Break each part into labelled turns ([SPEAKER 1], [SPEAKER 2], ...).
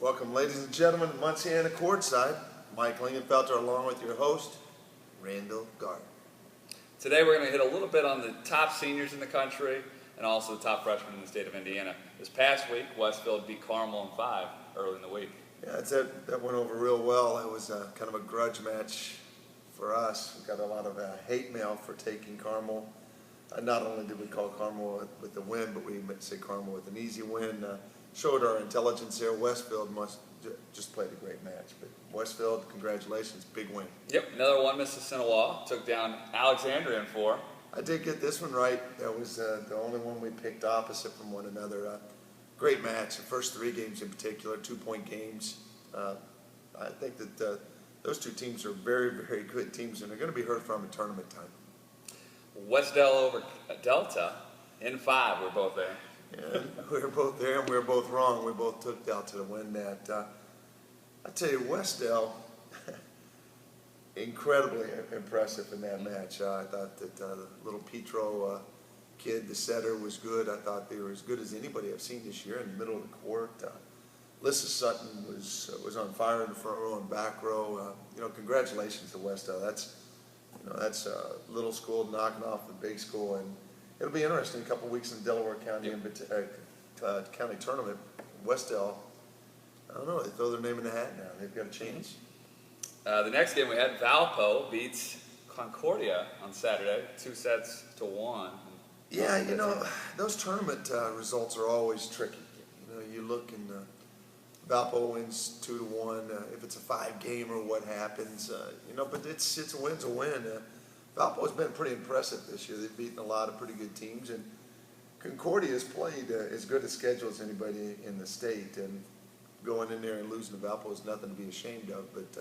[SPEAKER 1] Welcome, ladies and gentlemen, to Munciana Courtside. Mike Lingenfelter along with your host, Randall Gardner.
[SPEAKER 2] Today we're going to hit a little bit on the top seniors in the country and also the top freshmen in the state of Indiana. This past week, Westfield beat Carmel in 5 early in the week.
[SPEAKER 1] Yeah, that went over real well. It was kind of a grudge match for us. We got a lot of hate mail for taking Carmel. Not only did we call Carmel with the win, but we say Carmel with an easy win. Showed our intelligence there. Westfield just played a great match. But Westfield, congratulations, big win.
[SPEAKER 2] Yep, another one, Mississinawa took down Alexandria in 4.
[SPEAKER 1] I did get this one right. That was the only one we picked opposite from one another. Great match. The first 3 games in particular, 2-point games. I think that those two teams are very, very good teams, and they're going to be heard from in tournament time.
[SPEAKER 2] Westdell over Delta in 5. We're both there.
[SPEAKER 1] Yeah, we were both there, and we were both wrong. We both took Delta to win that. I tell you, Westdell, incredibly impressive in that match. I thought that the little Petro kid, the setter, was good. I thought they were as good as anybody I've seen this year in the middle of the court. Lissa Sutton was on fire in the front row and back row. Congratulations to Westdell. That's a little school knocking off the big school, and it'll be interesting. A couple weeks in Delaware County county tournament. Westdell, I don't know. They throw their name in the hat now. They've got a chance.
[SPEAKER 2] The next game we had Valpo beats Concordia on Saturday, 2-1.
[SPEAKER 1] Yeah, those tournament results are always tricky. You look and Valpo wins 2-1. If it's a 5-game or what happens, but it's a win's a win. Valpo's been pretty impressive this year. They've beaten a lot of pretty good teams, and Concordia has played as good a schedule as anybody in the state. And going in there and losing to Valpo is nothing to be ashamed of. But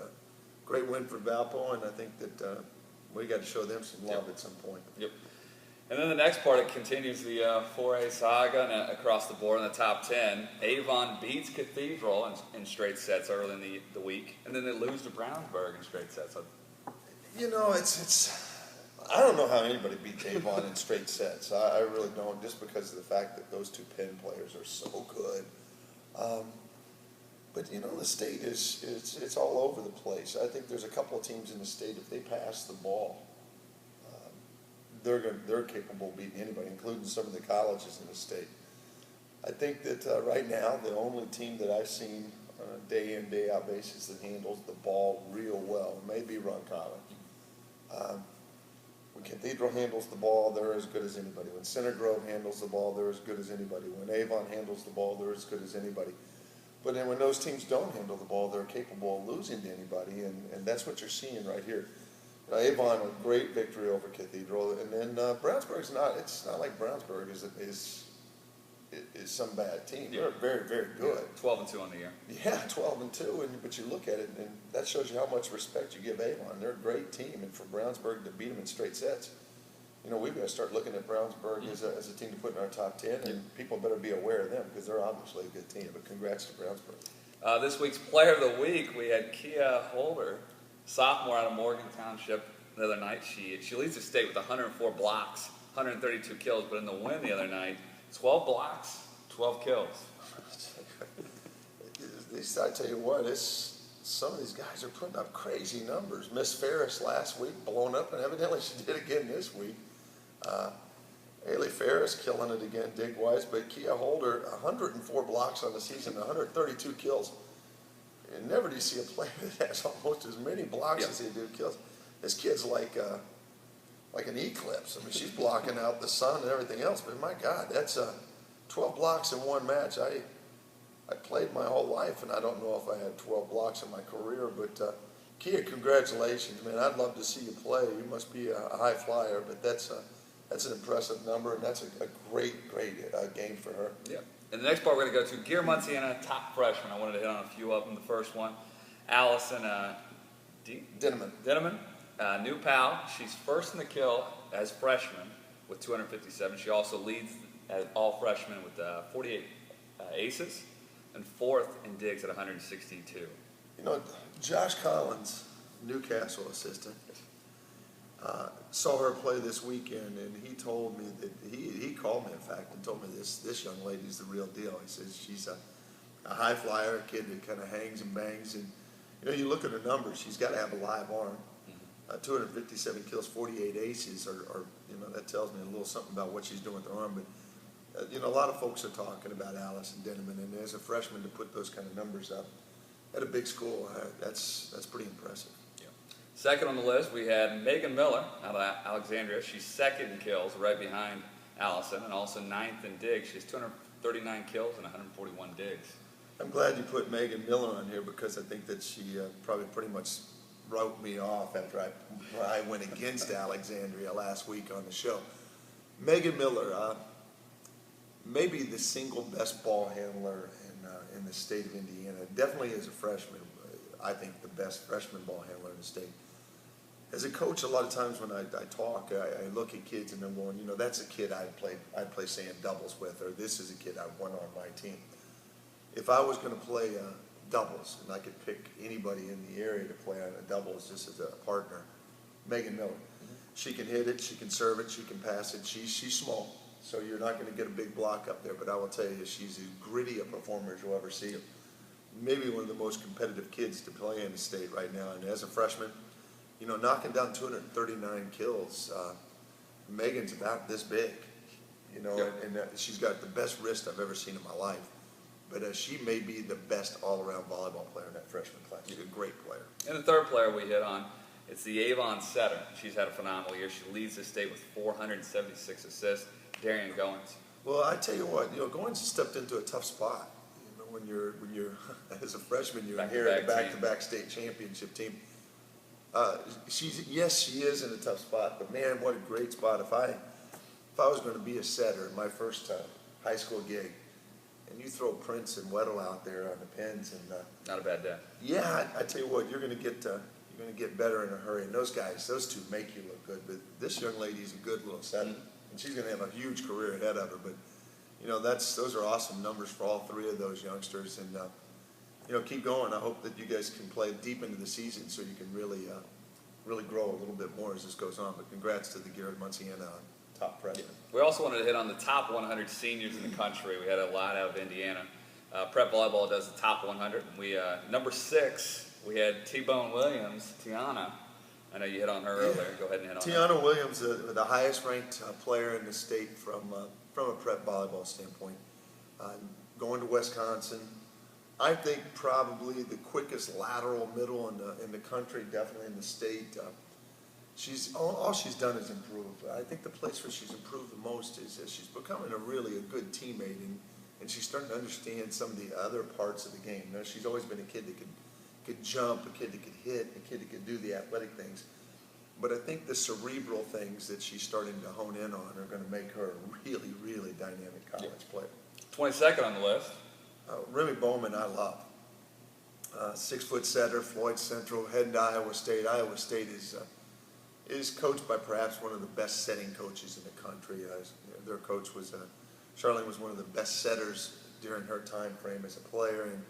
[SPEAKER 1] great win for Valpo, and I think that we got to show them some love at some point.
[SPEAKER 2] Yep. And then the next part, it continues the 4A saga and across the board in the top 10. Avon beats Cathedral in straight sets early in the week, and then they lose to Brownsburg in straight sets.
[SPEAKER 1] It's I don't know how anybody beats Avon in straight sets. I really don't, just because of the fact that those two Penn players are so good. But the state it's all over the place. I think there's a couple of teams in the state, if they pass the ball, they're capable of beating anybody, including some of the colleges in the state. I think that right now the only team that I've seen on a day in, day out basis that handles the ball real well may be Roncalli. When Cathedral handles the ball, they're as good as anybody. When Center Grove handles the ball, they're as good as anybody. When Avon handles the ball, they're as good as anybody. But then when those teams don't handle the ball, they're capable of losing to anybody, and that's what you're seeing right here. Avon, a great victory over Cathedral, and then Brownsburg's not. It's not like Brownsburg is some bad team. They're very, very good.
[SPEAKER 2] 12-2 on the year.
[SPEAKER 1] Yeah, 12-2, but you look at it, and that shows you how much respect you give Avon. They're a great team, and for Brownsburg to beat them in straight sets, we've got to start looking at Brownsburg as a team to put in our top 10, and people better be aware of them because they're obviously a good team. But congrats to Brownsburg.
[SPEAKER 2] This week's Player of the Week, we had Kia Holder, sophomore out of Morgan Township, the other night. She leads the state with 104 blocks, 132 kills, but in the win the other night, 12 blocks, 12 kills.
[SPEAKER 1] I tell you what, some of these guys are putting up crazy numbers. Miss Ferris last week blowing up, and evidently she did again this week. Ailey Ferris killing it again dig-wise, but Kia Holder, 104 blocks on the season, 132 kills. And never do you see a player that has almost as many blocks as they do kills. This kid's like an eclipse. I mean, she's blocking out the sun and everything else, but my God, that's 12 blocks in one match. I played my whole life, and I don't know if I had 12 blocks in my career, but Kia, congratulations, man. I'd love to see you play. You must be a high flyer, but that's an impressive number, and that's a great game for her.
[SPEAKER 2] Yeah. And the next part we're going to go to, Gear Munciana, top freshman. I wanted to hit on a few of them. The first one, Allison Dinneman, new pal. She's first in the kill as freshman with 257. She also leads as all freshmen with 48 aces, and fourth in digs at 162.
[SPEAKER 1] Josh Collins, Newcastle assistant, saw her play this weekend, and he told me that he called me, in fact, and told me this young lady's the real deal. He says she's a high flyer, a kid that kind of hangs and bangs. And, you look at her numbers, she's got to have a live arm. 257 kills, 48 aces, that tells me a little something about what she's doing with her arm. But, a lot of folks are talking about Allison Denneman, and as a freshman to put those kind of numbers up at a big school, that's pretty impressive.
[SPEAKER 2] Yeah. Second on the list, we had Megan Miller out of Alexandria. She's second in kills, right behind Allison, and also ninth in digs. She has 239 kills and 141 digs.
[SPEAKER 1] I'm glad you put Megan Miller on here because I think that she probably pretty much wrote me off after I went against Alexandria last week on the show. Megan Miller, maybe the single best ball handler in the state of Indiana. Definitely as a freshman, I think the best freshman ball handler in the state. As a coach, a lot of times when I talk, I look at kids and I'm going, that's a kid I'd play sand doubles with, or this is a kid I want on my team. If I was going to play doubles, and I could pick anybody in the area to play on a doubles just as a partner, Megan Miller. She can hit it, she can serve it, she can pass it. She's small, so you're not going to get a big block up there, but I will tell you, she's as gritty a performer as you'll ever see. Maybe one of the most competitive kids to play in the state right now. And as a freshman, knocking down 239 kills, Megan's about this big, and she's got the best wrist I've ever seen in my life. But she may be the best all-around volleyball player in that freshman class. She's a great player.
[SPEAKER 2] And the third player we hit on, it's the Avon setter. She's had a phenomenal year. She leads the state with 476 assists. Darian Goins.
[SPEAKER 1] Well, I tell you what, Goins stepped into a tough spot. When you're as a freshman, you're here at a back-to-back state championship team. She is in a tough spot, but man, what a great spot. If I was going to be a setter in my first high school gig, and you throw Prince and Weddle out there on the pins, and
[SPEAKER 2] not a bad day.
[SPEAKER 1] Yeah, I tell you what, you're going to get better in a hurry. And those two make you look good. But this young lady's a good little setter, and she's going to have a huge career ahead of her. But those are awesome numbers for all three of those youngsters, and keep going. I hope that you guys can play deep into the season so you can really grow a little bit more as this goes on. But congrats to the Garrett Munciana top freshman.
[SPEAKER 2] We also wanted to hit on the top 100 seniors in the country. We had a lot out of Indiana. Prep volleyball does the top 100. We number 6, we had T-Bone Williams, Tiana. I know you hit on her earlier. Go ahead and hit on her.
[SPEAKER 1] Tiana Williams, the highest ranked player in the state from a prep volleyball standpoint. Going to Wisconsin, I think probably the quickest lateral middle in the country, definitely in the state. All she's done is improve. I think the place where she's improved the most is she's becoming a good teammate, and she's starting to understand some of the other parts of the game. She's always been a kid that could jump, a kid that could hit, a kid that could do the athletic things. But I think the cerebral things that she's starting to hone in on are going to make her a really, really dynamic college player.
[SPEAKER 2] 22nd on the list.
[SPEAKER 1] Remy Bowman, I love. 6-foot setter, Floyd Central, heading to Iowa State. Iowa State is coached by perhaps one of the best setting coaches in the country. Their coach Charlene was one of the best setters during her time frame as a player, and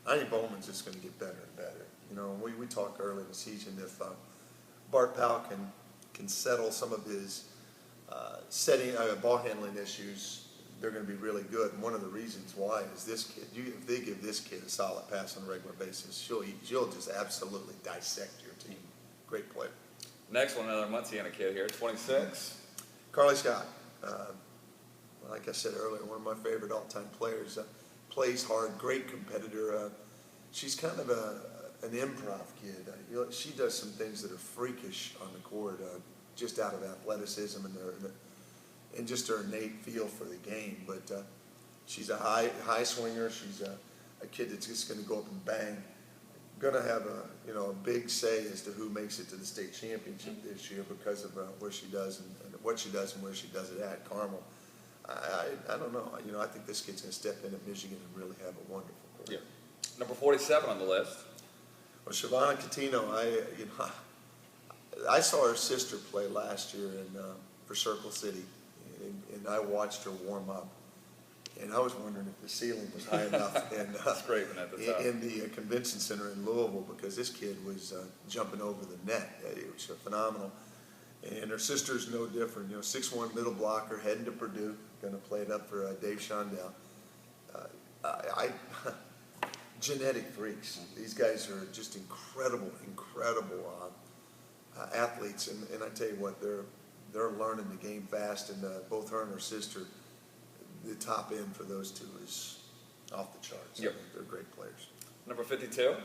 [SPEAKER 1] I think Bowman's just going to get better and better. We talked early in the season, if Bart Powell can settle some of his ball handling issues, they're going to be really good. And one of the reasons why is this kid. If they give this kid a solid pass on a regular basis, she'll just absolutely dissect your team. Great player.
[SPEAKER 2] Next one, another Munciana kid here, 26.
[SPEAKER 1] Carly Scott. Like I said earlier, one of my favorite all-time players. Plays hard, great competitor. She's kind of an improv kid. She does some things that are freakish on the court, just out of athleticism and just her innate feel for the game. But she's a high swinger. She's a kid that's just going to go up and bang. Going to have a big say as to who makes it to the state championship this year because of where she does and what she does and where she does it at Carmel. I don't know. I think this kid's going to step in at Michigan and really have a wonderful career.
[SPEAKER 2] Yeah. Number 47 on the list.
[SPEAKER 1] Well, Shavana Catino, I saw her sister play last year for Circle City, and I watched her warm up. And I was wondering if the ceiling was high enough in the convention center in Louisville, because this kid was jumping over the net. It was phenomenal. And her sister's no different. 6'1" middle blocker, heading to Purdue, going to play it up for Dave Shondell. genetic freaks. These guys are just incredible athletes, and I tell you what, they're learning the game fast, and both her and her sister, the top end for those two is off the charts.
[SPEAKER 2] Yep.
[SPEAKER 1] I mean, they're great players.
[SPEAKER 2] Number 52.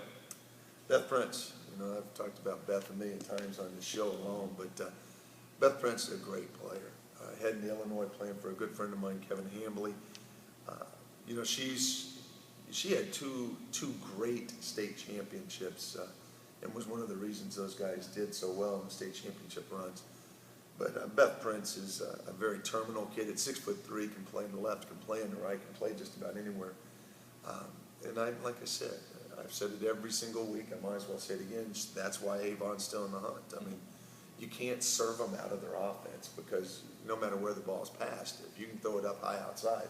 [SPEAKER 1] Beth Prince. You know, I've talked about Beth a million times on this show alone, but Beth Prince is a great player. Heading to Illinois, playing for a good friend of mine, Kevin Hambley. You know, she had two great state championships, and was one of the reasons those guys did so well in the state championship runs. But Beth Prince is a very terminal kid. At 6'3", can play on the left, can play on the right, can play just about anywhere. And like I said, I've said it every single week. I might as well say it again. That's why Avon's still in the hunt. I mean, you can't serve them out of their offense because no matter where the ball's passed, if you can throw it up high outside,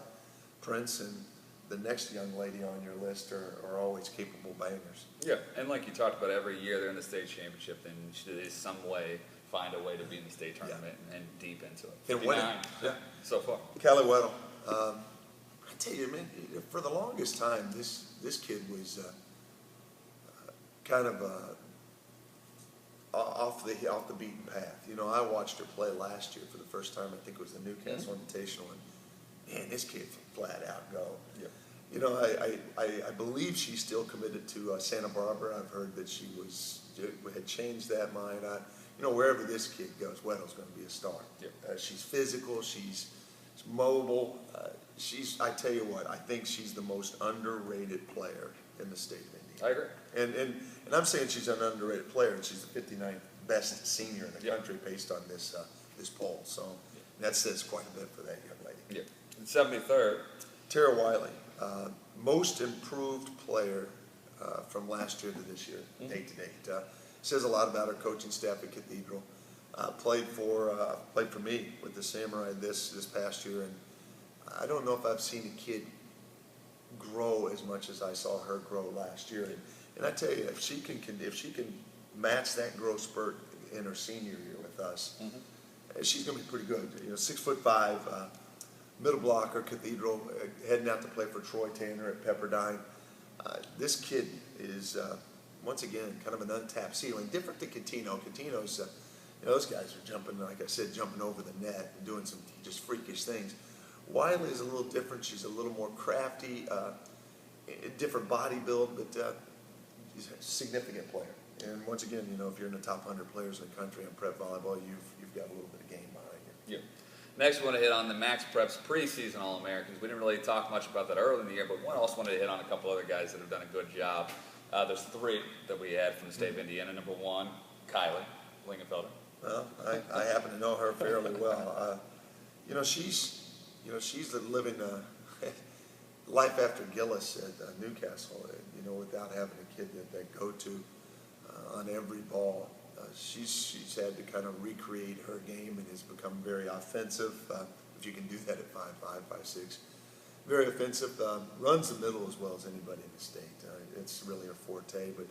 [SPEAKER 1] Prince and the next young lady on your list are always capable bangers.
[SPEAKER 2] Yeah, and like you talked about, every year they're in the state championship, then should some way find a way to be in the state tournament and deep into it.
[SPEAKER 1] And win it.
[SPEAKER 2] 59,
[SPEAKER 1] Yeah.
[SPEAKER 2] so far.
[SPEAKER 1] Callie Weddle. I tell you, man, for the longest time, this kid was kind of off the beaten path. You know, I watched her play last year for the first time. I think it was the Newcastle Invitational, and man, this kid flat out go.
[SPEAKER 2] Yep.
[SPEAKER 1] You know, I believe she's still committed to Santa Barbara. I've heard that she had changed that mind. You know, wherever this kid goes, Weddle's going to be a star.
[SPEAKER 2] Yep.
[SPEAKER 1] She's physical. She's mobile. I tell you what, I think she's the most underrated player in the state of Indiana.
[SPEAKER 2] I agree.
[SPEAKER 1] And I'm saying she's an underrated player, and she's the 59th best senior in the country based on this poll. So that says quite a bit for that young lady.
[SPEAKER 2] Yeah. And 73rd.
[SPEAKER 1] Tara Wiley, most improved player from last year to this year, date to date. Says a lot about our coaching staff at Cathedral. Played for me with the Samurai this past year, and I don't know if I've seen a kid grow as much as I saw her grow last year. And I tell you, if she can match that growth spurt in her senior year with us, she's going to be pretty good. You know, 6'5", middle blocker, Cathedral, heading out to play for Troy Tanner at Pepperdine. This kid is once again kind of an untapped ceiling, different than Catino. Catino's, you know, those guys are jumping, like I said, jumping over the net and doing some just freakish things. Wiley is a little different. She's a little more crafty, different body build, but she's a significant player. And once again, you know, if you're in the top 100 players in the country in prep volleyball, you've got a little bit of game behind you.
[SPEAKER 2] Yeah. Next, we want to hit on the Max Preps preseason All-Americans. We didn't really talk much about that early in the year, but we also wanted to hit on a couple other guys that have done a good job. There's three that we had from the state of Indiana. Number one, Kylie Lingenfelder.
[SPEAKER 1] Well, I happen to know her fairly well. You know, she's living life after Gillis at Newcastle. You know, without having a kid that go to on every ball. She's had to kind of recreate her game and has become very offensive. If you can do that at 5'5", 5'6", very offensive. Runs the middle as well as anybody in the state. It's really her forte. But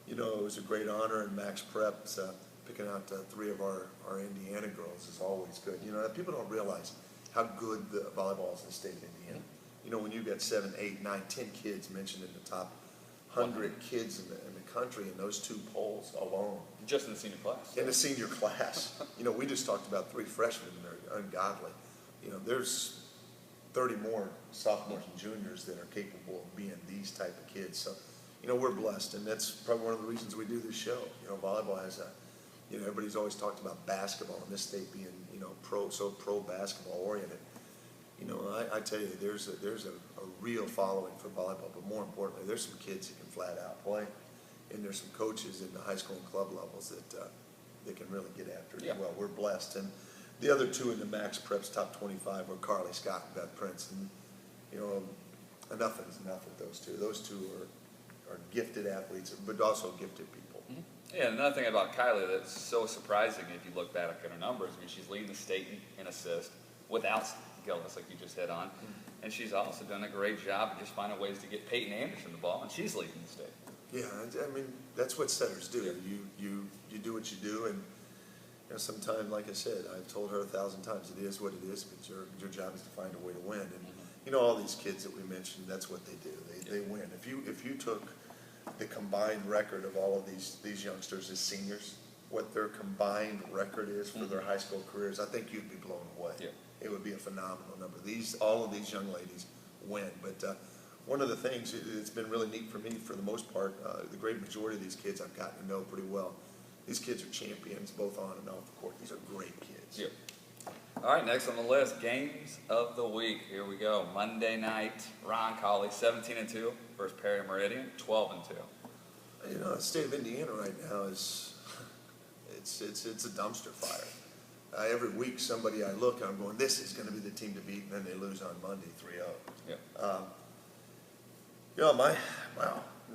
[SPEAKER 1] you know, it was a great honor, and Max Preps picking out three of our Indiana girls is always good. You know, people don't realize how good the volleyball is in the state of Indiana. You know, when you got 7, 8, 9, 10 kids mentioned in the top 100 kids in the country in those two polls alone.
[SPEAKER 2] Just in the senior class.
[SPEAKER 1] In the senior class. You know, we just talked about 3 freshmen that are ungodly. You know, there's 30 more sophomores and juniors that are capable of being these type of kids. So, you know, we're blessed, and that's probably one of the reasons we do this show. You know, volleyball has you know, everybody's always talked about basketball and this state being, you know, pro basketball oriented. You know, I tell you, there's a real following for volleyball, but more importantly, there's some kids that can flat out play, and there's some coaches in the high school and club levels that can really get after it as well. We're blessed, and the other two in the Max Preps top 25 were Carly Scott and Beth Prince, and you know, enough is enough with those two. Those two are gifted athletes, but also gifted people.
[SPEAKER 2] Yeah, another thing about Kylie that's so surprising if you look back at her numbers. I mean, she's leading the state in assist without Gillis, like you just hit on. And she's also done a great job of just finding ways to get Peyton Anderson the ball, and she's leading the state.
[SPEAKER 1] Yeah, I mean, that's what setters do. You do what you do, and you know, sometimes, like I said, I've told her 1,000 times, it is what it is, but your job is to find a way to win. And You know, all these kids that we mentioned, that's what they do. They win. If you took the combined record of all of these youngsters as seniors, what their combined record is for their high school careers, I think you'd be blown away.
[SPEAKER 2] Yeah.
[SPEAKER 1] It would be a phenomenal number. All of these young ladies win. But one of the things, it's been really neat for me for the most part, the great majority of these kids I've gotten to know pretty well. These kids are champions both on and off the court. These are great kids.
[SPEAKER 2] Yeah. All right, next on the list, games of the week. Here we go. Monday night, Roncalli 17-2 versus Perry Meridian 12-2.
[SPEAKER 1] You know, the state of Indiana right now is it's a dumpster fire. Every week, somebody I look, I'm going, this is going to be the team to beat, and then they lose on Monday 3-0.
[SPEAKER 2] Yeah.
[SPEAKER 1] You know,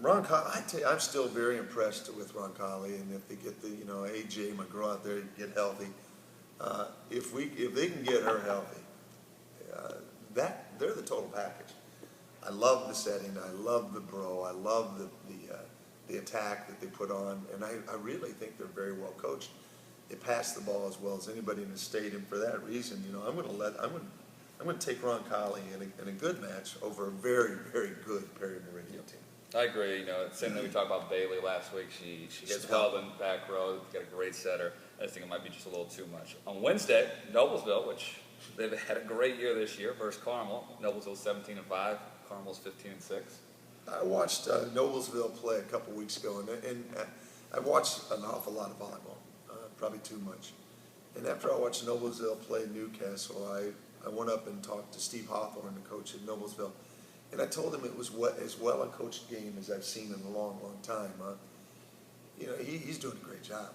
[SPEAKER 1] Roncalli, I tell you, I'm still very impressed with Roncalli, and if they get the, AJ McGraw out there, get healthy. If they can get her healthy, they're the total package. I love the setting. I love the bro. I love the attack that they put on, and I really think they're very well coached. They pass the ball as well as anybody in the state, and for that reason, I'm going to take Roncalli in a good match over a very, very good Perry Meridian team.
[SPEAKER 2] I agree. Same thing we talked about Bailey last week. She gets held in back row. Got a great setter. I just think it might be just a little too much. On Wednesday, Noblesville, which they've had a great year this year, versus Carmel. Noblesville 17-5. Carmel's 15-6.
[SPEAKER 1] I watched Noblesville play a couple weeks ago, and I watched an awful lot of volleyball, probably too much. And after I watched Noblesville play Newcastle, I went up and talked to Steve Hawthorne, the coach at Noblesville, and I told him it was as well a coached game as I've seen in a long, long time. He's doing a great job.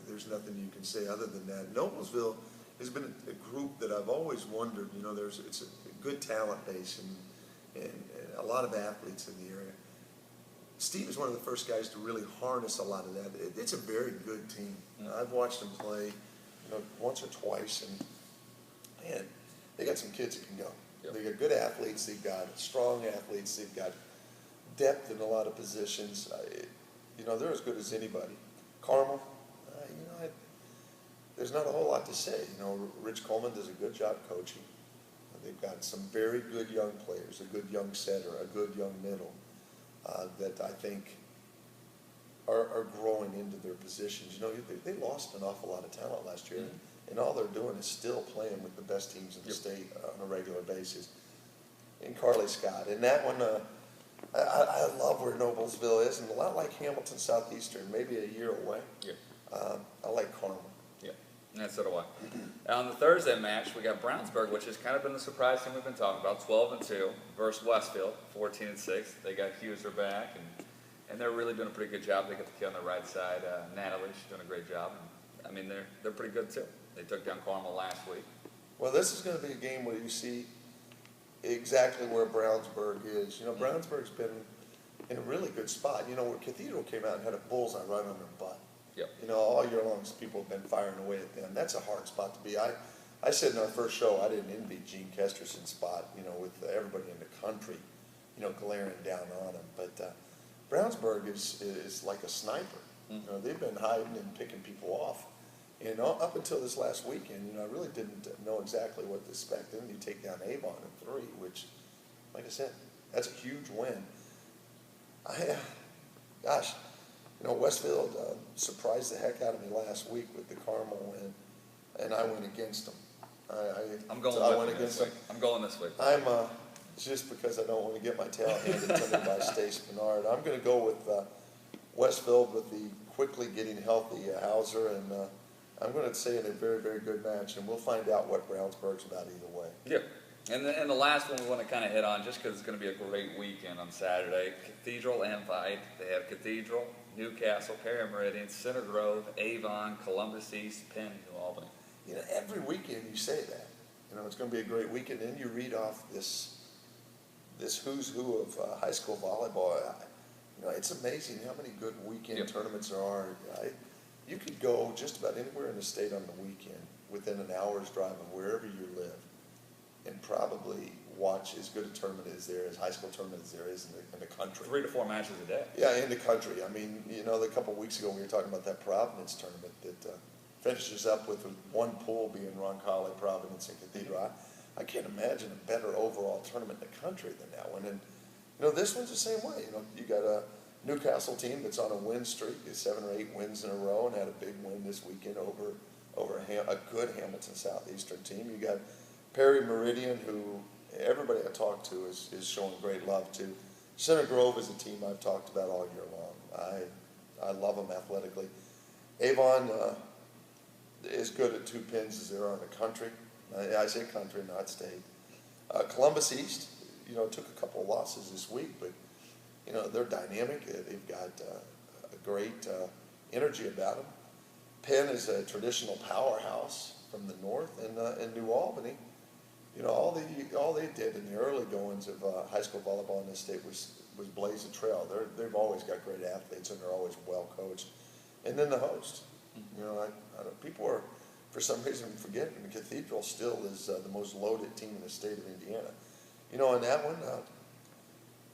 [SPEAKER 1] There's nothing you can say other than that. Noblesville has been a group that I've always wondered. It's a good talent base and a lot of athletes in the area. Steve is one of the first guys to really harness a lot of that. It's a very good team. I've watched them play, once or twice, and they got some kids that can go. Yep. They got good athletes. They've got strong athletes. They've got depth in a lot of positions. They're as good as anybody. Carmel, there's not a whole lot to say. Rich Coleman does a good job coaching. They've got some very good young players, a good young setter, a good young middle that I think are growing into their positions. They lost an awful lot of talent last year, and all they're doing is still playing with the best teams in the state on a regular basis. And Carly Scott, and that one, I love where Noblesville is, and a lot like Hamilton Southeastern, maybe a year away.
[SPEAKER 2] Yeah.
[SPEAKER 1] I like Carmel.
[SPEAKER 2] Yeah, and so do I. On the Thursday match, we got Brownsburg, which has kind of been the surprise team we've been talking about, 12-2 versus Westfield, 14-6. They got Huser back, and they're really doing a pretty good job. They got the kid on the right side, Natalie. She's doing a great job. And, they're pretty good too. They took down Carmel last week.
[SPEAKER 1] Well, this is going to be a game where you see exactly where Brownsburg is. Brownsburg's been in a really good spot. Where Cathedral came out and had a bullseye right on their butt.
[SPEAKER 2] Yep.
[SPEAKER 1] All year long, people have been firing away at them. That's a hard spot to be. I said in our first show, I didn't envy Gene Kesterson's spot, with everybody in the country, glaring down on him. But Brownsburg is like a sniper. They've been hiding and picking people off. Up until this last weekend, I really didn't know exactly what to expect. Then you take down Avon in 3, which, like I said, that's a huge win. Westfield surprised the heck out of me last week with the Carmel win, and I went against them.
[SPEAKER 2] I'm going this week. I'm going this week.
[SPEAKER 1] I'm just because I don't want to get my tail handed to me by Stace Bernard. I'm going to go with Westfield with the quickly getting healthy Hauser, and I'm going to say in a very, very good match, and we'll find out what Brownsburg's about either way.
[SPEAKER 2] Yeah. And the last one we want to kind of hit on, just because it's going to be a great weekend on Saturday, Cathedral and Vite. They have Cathedral, Newcastle, Perry Meridian, Center Grove, Avon, Columbus East, Penn, New Albany.
[SPEAKER 1] Every weekend you say that. It's going to be a great weekend. Then you read off this who's who of high school volleyball. It's amazing how many good weekend tournaments there are. You could go just about anywhere in the state on the weekend within an hour's drive of wherever you live and probably watch as good a tournament as there is, high school tournament as there is in the country.
[SPEAKER 2] 3 to 4 matches a day.
[SPEAKER 1] Yeah, in the country. A couple of weeks ago we were talking about that Providence tournament that finishes up with one pool being Roncalli, Providence, and Cathedral. I can't imagine a better overall tournament in the country than that one. And this one's the same way. You got a Newcastle team that's on a win streak, 7 or 8 wins in a row, and had a big win this weekend over a good Hamilton Southeastern team. You got Perry Meridian, who everybody I talk to is showing great love to. Center Grove is a team I've talked about all year long. I love them athletically. Avon is good at 2 pins as they are in the country. I say country, not state. Columbus East, took a couple of losses this week, but they're dynamic. They've got a great energy about them. Penn is a traditional powerhouse from the north, and New Albany. All they did in the early goings of high school volleyball in this state was blaze a trail. They've always got great athletes, and they're always well coached. And then the host. People are, for some reason, forgetting the Cathedral still is the most loaded team in the state of Indiana. In that one,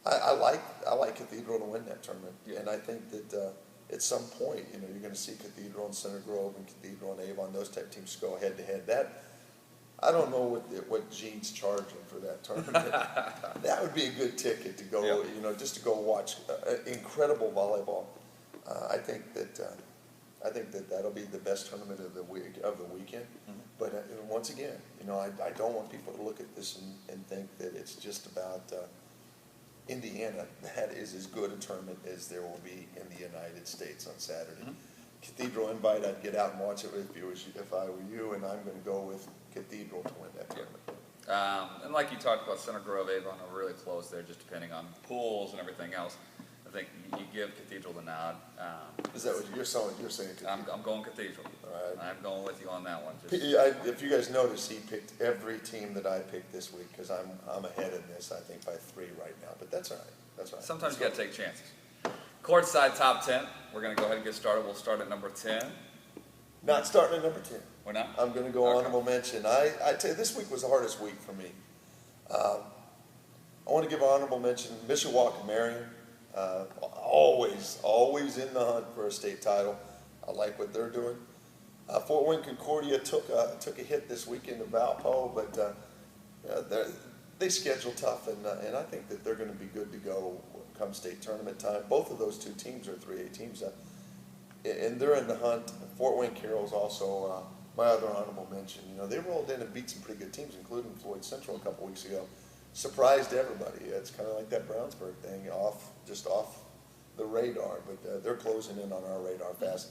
[SPEAKER 1] I like Cathedral to win that tournament, and I think that at some point, you're going to see Cathedral and Center Grove and Cathedral and Avon, those type teams go head to head. That I don't know what Gene's charging for that tournament. That would be a good ticket to go, just to go watch incredible volleyball. I think that that'll be the best tournament of the weekend. Mm-hmm. But once again, I don't want people to look at this and think that it's just about Indiana. That is as good a tournament as there will be in the United States on Saturday. Mm-hmm. Cathedral invite, I'd get out and watch it if I were you, and I'm going to go with Cathedral to win that tournament.
[SPEAKER 2] And like you talked about, Center Grove, Avon are really close there, just depending on pools and everything else. I think you give Cathedral the nod.
[SPEAKER 1] Is that what you're saying? You're saying Cathedral?
[SPEAKER 2] I'm going Cathedral.
[SPEAKER 1] All right.
[SPEAKER 2] I'm going with you on that one.
[SPEAKER 1] If you guys notice, he picked every team that I picked this week because I'm ahead in this, I think, by 3 right now. But that's all right. That's all right.
[SPEAKER 2] Sometimes you got to take chances. Courtside top 10. We're going to go ahead and get started. We'll start at number 10.
[SPEAKER 1] Not starting at number 10.
[SPEAKER 2] We're not?
[SPEAKER 1] I'm going to go honorable mention. I tell you, this week was the hardest week for me. I want to give an honorable mention. Mishawaka Marion, always in the hunt for a state title. I like what they're doing. Fort Wayne Concordia took a hit this weekend to Valpo, but they schedule tough, and I think that they're going to be good to go come state tournament time. Both of those 2 teams are 3A teams, and they're in the hunt. Fort Wayne Carroll's also my other honorable mention. They rolled in and beat some pretty good teams, including Floyd Central a couple weeks ago. Surprised everybody. It's kind of like that Brownsburg thing, just off the radar, but they're closing in on our radar fast.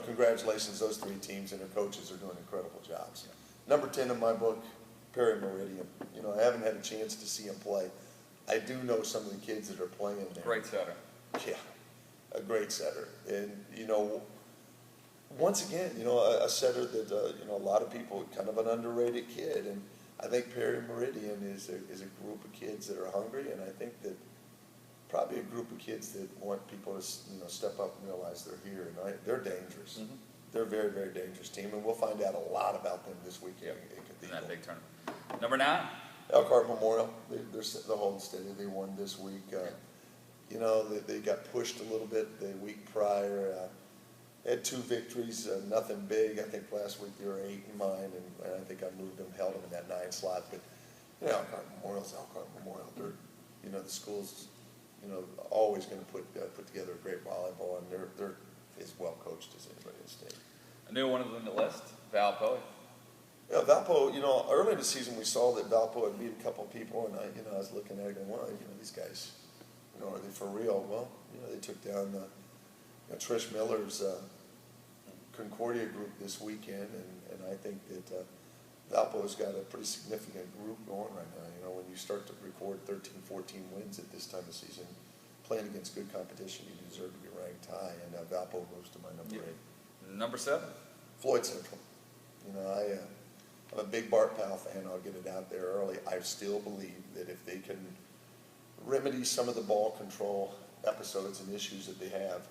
[SPEAKER 1] Congratulations, those 3 teams and their coaches are doing incredible jobs. Number 10 in my book, Perry Meridian. I haven't had a chance to see him play. I do know some of the kids that are playing there.
[SPEAKER 2] Great setter.
[SPEAKER 1] Yeah, a great setter. And, once again, a setter that, a lot of people, kind of an underrated kid. And I think Perry Meridian is a group of kids that are hungry, and I think that probably a group of kids that want people to, step up and realize they're here. And they're dangerous. Mm-hmm. They're a very, very dangerous team, and we'll find out a lot about them this weekend in Cathedral.
[SPEAKER 2] In that big tournament. Number 9?
[SPEAKER 1] Elkhart Memorial. They're the holding steady. They won this week. They got pushed a little bit the week prior. Had 2 victories, nothing big. I think last week they were 8 in mine, and I think I moved them, held them in that 9 slot. But Elkhart Memorial's Elkhart Memorial. They're, the school's, always going to put together a great volleyball, and they're as well coached as anybody in the state.
[SPEAKER 2] A new one of them on the list, Valpo.
[SPEAKER 1] Yeah, Valpo, early in the season we saw that Valpo had beat a couple of people, and I was looking at it going, well, these guys, are they for real? Well, they took down Trish Miller's Concordia group this weekend, and I think that Valpo's got a pretty significant group going right now. When you start to record 13, 14 wins at this time of season, playing against good competition, you deserve to be ranked high, and Valpo moves to my number 8.
[SPEAKER 2] Number 7?
[SPEAKER 1] Floyd Central. I'm a big Bart Powell fan. I'll get it out there early. I still believe that if they can remedy some of the ball control episodes and issues that they have,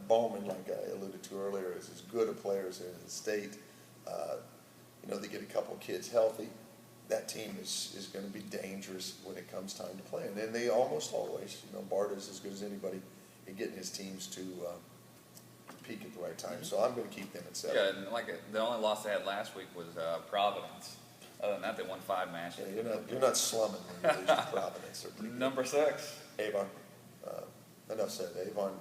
[SPEAKER 1] Bowman, like I alluded to earlier, is as good a player as in the state. They get a couple kids healthy. That team is going to be dangerous when it comes time to play. And then they almost always, Bart is as good as anybody at getting his teams to peak at the right time. So I'm going to keep them at 7.
[SPEAKER 2] Yeah, and the only loss they had last week was Providence. Other than that, they won 5 matches.
[SPEAKER 1] Yeah, you're not slumming when you lose to Providence. They're pretty good.
[SPEAKER 2] Number 6.
[SPEAKER 1] Avon. Enough said. Avon,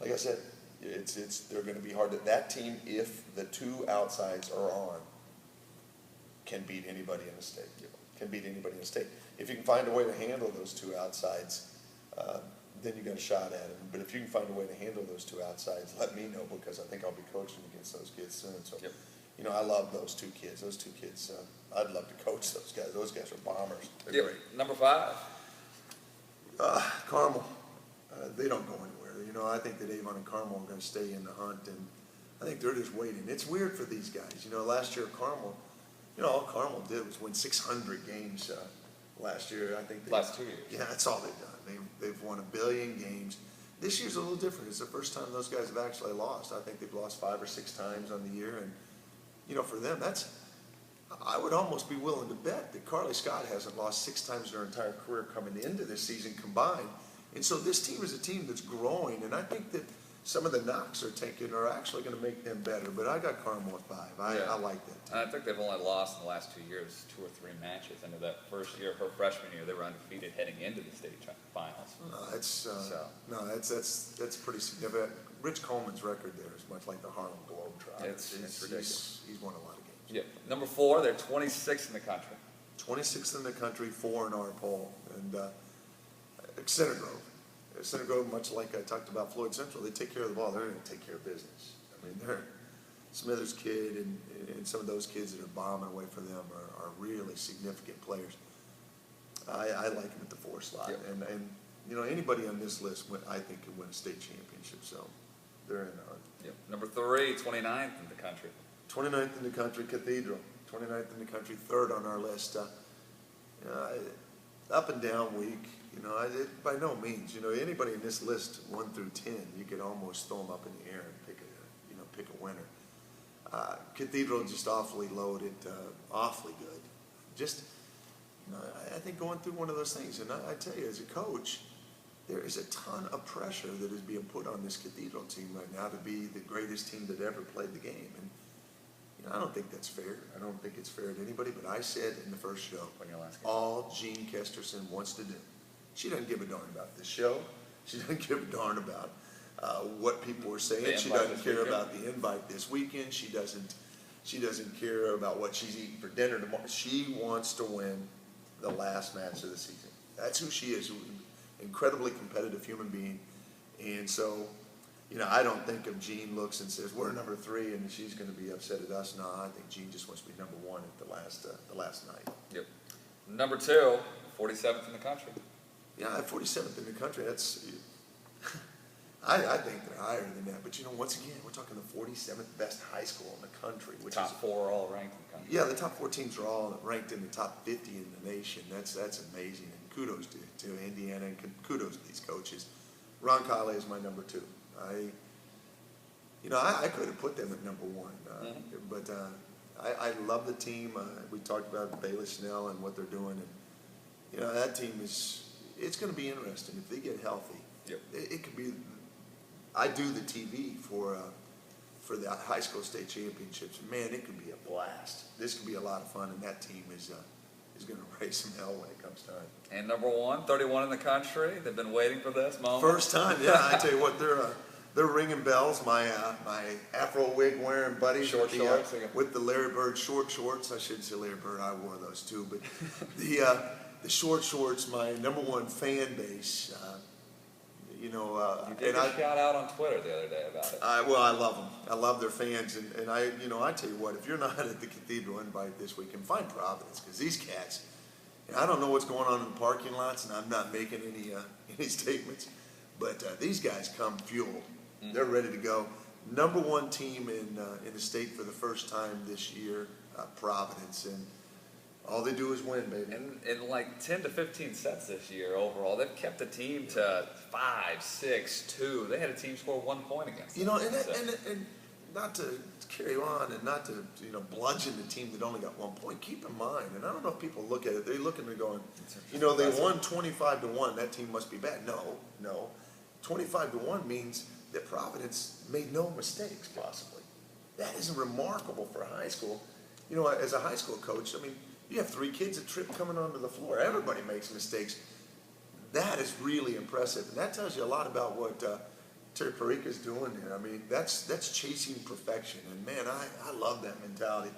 [SPEAKER 1] like I said, they're going to be hard. That team, if the 2 outsides are on, can beat anybody in the state. Can beat anybody in the state. If you can find a way to handle those 2 outsides, then you got a shot at them. But if you can find a way to handle those 2 outsides, let me know, because I think I'll be coaching against those kids soon. So, I love those 2 kids. Those 2 kids, I'd love to coach those guys. Those guys are bombers. They're great.
[SPEAKER 2] Number 5.
[SPEAKER 1] Carmel. They don't go anywhere. I think that Avon and Carmel are going to stay in the hunt, and I think they're just waiting. It's weird for these guys. Last year Carmel, all Carmel did was win 600 games last year. I think
[SPEAKER 2] last 2 years.
[SPEAKER 1] Yeah, that's all they've done. They've won 1 billion games. This year's a little different. It's the first time those guys have actually lost. I think they've lost 5 or 6 times on the year, and for them, I would almost be willing to bet that Carly Scott hasn't lost 6 times in her entire career coming into this season combined. And so this team is a team that's growing, and I think that some of the knocks are actually going to make them better. But I got Carmel at 5. I like that team.
[SPEAKER 2] And I think they've only lost in the last 2 years 2 or 3 matches. Into that first year, her freshman year, they were undefeated heading into the state finals.
[SPEAKER 1] That's pretty significant. Rich Coleman's record there is much like the Harlem Globetrotters.
[SPEAKER 2] It's ridiculous.
[SPEAKER 1] He's won a lot of games.
[SPEAKER 2] Yep. Number 4, they're 26th in the country.
[SPEAKER 1] 26th in the country, 4 in our poll. And Center Grove. Center Grove, much like I talked about Floyd Central, they take care of the ball. They're going to take care of business. I mean, Smithers kid and some of those kids that are bombing away for them are really significant players. I like them at the 4 slot. Yep. And anybody on this list, I think, can win a state championship. So they're in the hunt.
[SPEAKER 2] Yep. Number 3, 29th in the country.
[SPEAKER 1] 29th in the country, Cathedral. 29th in the country, 3rd on our list. Up and down week. By no means. Anybody in this list 1 through 10, you could almost throw them up in the air and pick a winner. Cathedral just awfully loaded, awfully good. Just, I think going through one of those things. And I tell you, as a coach, there is a ton of pressure that is being put on this Cathedral team right now to be the greatest team that ever played the game. And I don't think that's fair. I don't think it's fair to anybody. But I said in the first show, all Jean Kesterson wants to do. She doesn't give a darn about this show. She doesn't give a darn about what people are saying. She doesn't care about the invite this weekend. She doesn't care about what she's eating for dinner tomorrow. She wants to win the last match of the season. That's who she is. Incredibly competitive human being. And so, I don't think of Jean looks and says, we're number 3 and she's going to be upset at us. No, I think Jean just wants to be number 1 at the last night.
[SPEAKER 2] Yep. Number 2, 47th in the country.
[SPEAKER 1] Yeah, 47th in the country. That's, I think they're higher than that. But once again, we're talking the 47th best high school in the country, which
[SPEAKER 2] top 4 are all ranked in the country.
[SPEAKER 1] Yeah, the top 4 teams are all ranked in the top 50 in the nation. That's amazing, and kudos to Indiana, and kudos to these coaches. Ron Colley is my number 2. I could have put them at number 1, but I love the team. We talked about Bailey Snell and what they're doing, and that team it's going to be interesting if they get healthy.
[SPEAKER 2] Yep.
[SPEAKER 1] It could be. I do the TV for the high school state championships. Man, it could be a blast. This could be a lot of fun, and that team is going to raise some hell when it comes time.
[SPEAKER 2] And number 1, 31 in the country. They've been waiting for this moment.
[SPEAKER 1] First time, yeah. I tell you what, they're ringing bells. My Afro wig wearing buddies with the Larry Bird short shorts. I shouldn't say Larry Bird. I wore those too, but the short shorts. My number 1 fan base.
[SPEAKER 2] You did a shout out on Twitter the other day about it.
[SPEAKER 1] I love them. I love their fans, and I tell you what, if you're not at the Cathedral invite this weekend, find Providence, because these cats, I don't know what's going on in the parking lots, and I'm not making any statements, but these guys come fueled. Mm-hmm. They're ready to go. Number 1 team in the state for the first time this year, Providence, and all they do is win, baby.
[SPEAKER 2] In like 10 to 15 sets this year overall, they've kept the team to 5, 6, 2. They had a team score 1 point against them.
[SPEAKER 1] And not to carry on and not to bludgeon the team that only got 1 point. Keep in mind, and I don't know if people look at it. They look at it going, they won 25-1. That team must be bad. No. 25-1 means that Providence made no mistakes possibly. That is remarkable for a high school. As a high school coach, You have 3 kids that trip coming onto the floor. Everybody makes mistakes. That is really impressive, and that tells you a lot about what Terry Perica's doing there. I mean, that's chasing perfection, and man, I love that mentality.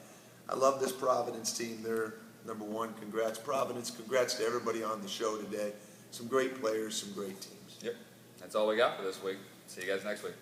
[SPEAKER 1] I love this Providence team. They're number one. Congrats, Providence. Congrats to everybody on the show today. Some great players, some great teams.
[SPEAKER 2] Yep. That's all we got for this week. See you guys next week.